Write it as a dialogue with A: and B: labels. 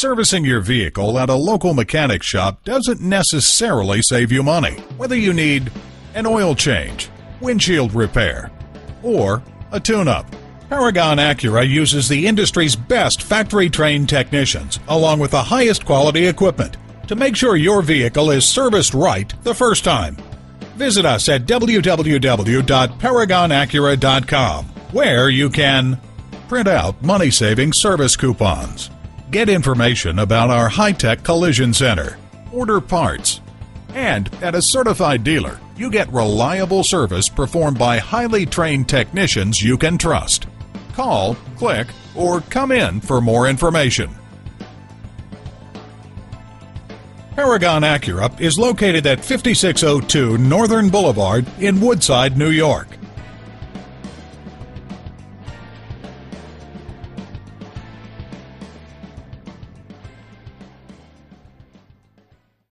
A: Servicing your vehicle at a local mechanic shop doesn't necessarily save you money. Whether you need an oil change, windshield repair, or a tune-up, Paragon Acura uses the industry's best factory-trained technicians along with the highest quality equipment to make sure your vehicle is serviced right the first time. Visit us at www.paragonacura.com, where you can print out money-saving service coupons, get information about our high-tech collision center, order parts, and at a certified dealer, you get reliable service performed by highly trained technicians you can trust. Call, click, or come in for more information. Paragon Acura is located at 5602 Northern Boulevard in Woodside, New York.